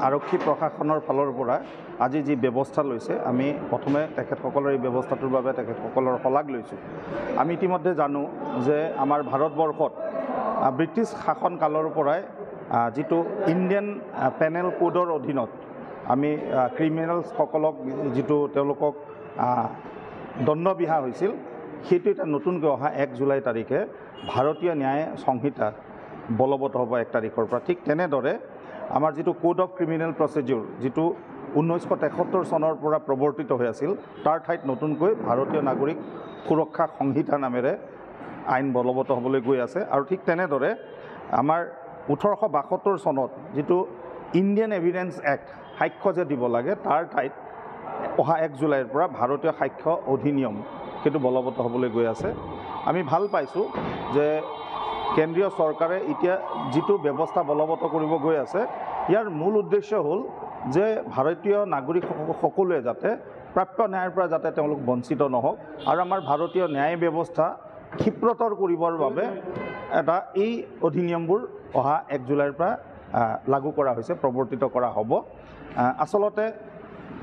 আৰক্ষী প্ৰশাসনৰ ফালৰ পৰা আজি যি ব্যৱস্থা লৈছে আমি প্ৰথমে তেখেতসকলৰ এই ব্যৱস্থাটোৰ বাবে তেখেতসকলৰ শলাগ লৈছোঁ। আমি ইতিমধ্যে জানো যে আমাৰ ভাৰতবৰ্ষত ব্ৰিটিছ শাসন কালৰ পৰাই যিটো ইণ্ডিয়ান পেনেল কোডৰ অধীনত আমি ক্ৰিমিনেলসকলক যিটো তেওঁলোকক দণ্ড বিহা হৈছিল সেইটো এটা নতুনকৈ অহা 1 জুলাই তাৰিখে ভাৰতীয় ন্যায় সংহিতা বলবৎ হ'ব 1 তাৰিখৰ পৰা। ঠিক তেনেদৰে আমাৰ যিটো কোড অফ ক্ৰিমিনেল প্ৰচিডিউৰ যিটো 1973 চনৰ পৰা প্ৰৱৰ্তিত হৈ আছিল তাৰ ঠাইত নতুনকৈ ভাৰতীয় নাগৰিক সুৰক্ষা সংহিতা নামেৰে আইন বলবৎ হ'বলৈ গৈ আছে। আৰু ঠিক তেনেদৰে আমাৰ 1872 চনত যিটো ইণ্ডিয়ান এভিডেন্স এক্ট সাক্ষ্য যে দিব লাগে তাৰ ঠাইত অহা 1 জুলাইৰ পৰা ভাৰতীয় সাক্ষ্য অধিনিয়ম সেইটো বলবৎ হ'বলৈ গৈ আছে। আমি ভাল পাইছোঁ যে কেন্দ্ৰীয় চৰকাৰে এতিয়া যিটো ব্যৱস্থা বলবৎ কৰিব গৈ আছে ইয়াৰ মূল উদ্দেশ্য হ'ল যে ভাৰতীয় নাগৰিক সকলোৱে যাতে প্ৰাপ্য ন্যায়ৰ পৰা যাতে তেওঁলোক বঞ্চিত নহওক আৰু আমাৰ ভাৰতীয় ন্যায় ব্যৱস্থা ক্ষিপ্ৰতৰ কৰিবৰ বাবে এটা এই অধিনিয়মবোৰ অহা 1 জুলাইৰ পৰা লাগু কৰা হৈছে, প্ৰৱৰ্তিত কৰা হ'ব। আচলতে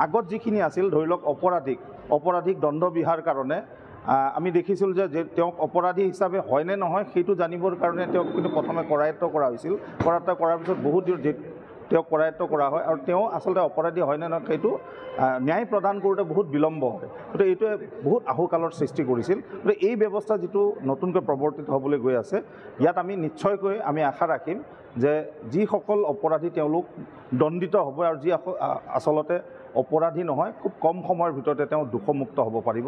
আগত যিখিনি আছিল ধৰি লওক অপৰাধীক দণ্ড বিহাৰ কাৰণে আমি দেখিছিলোঁ যে তেওঁক অপৰাধী হিচাপে হয় নে নহয় সেইটো জানিবৰ কাৰণে তেওঁক কিন্তু প্ৰথমে কৰায়ত্ব কৰা হৈছিল। কৰায়ত্ব কৰাৰ পিছত বহুত দিন তেওঁক কৰায়ত্ব কৰা হয় আৰু তেওঁ আচলতে অপৰাধী হয় নে নহয় সেইটো ন্যায় প্ৰদান কৰোঁতে বহুত বিলম্ব হয়। গতিকে এইটোৱে বহুত আহুকালৰ সৃষ্টি কৰিছিল। গতিকে এই ব্যৱস্থা যিটো নতুনকৈ প্ৰৱৰ্তিত হ'বলৈ গৈ আছে ইয়াত আমি নিশ্চয়কৈ আমি আশা ৰাখিম যে যিসকল অপৰাধী তেওঁলোক দণ্ডিত হ'ব আৰু যি আচলতে অপৰাধী নহয় খুব কম সময়ৰ ভিতৰতে তেওঁ দোষমুক্ত হ'ব পাৰিব।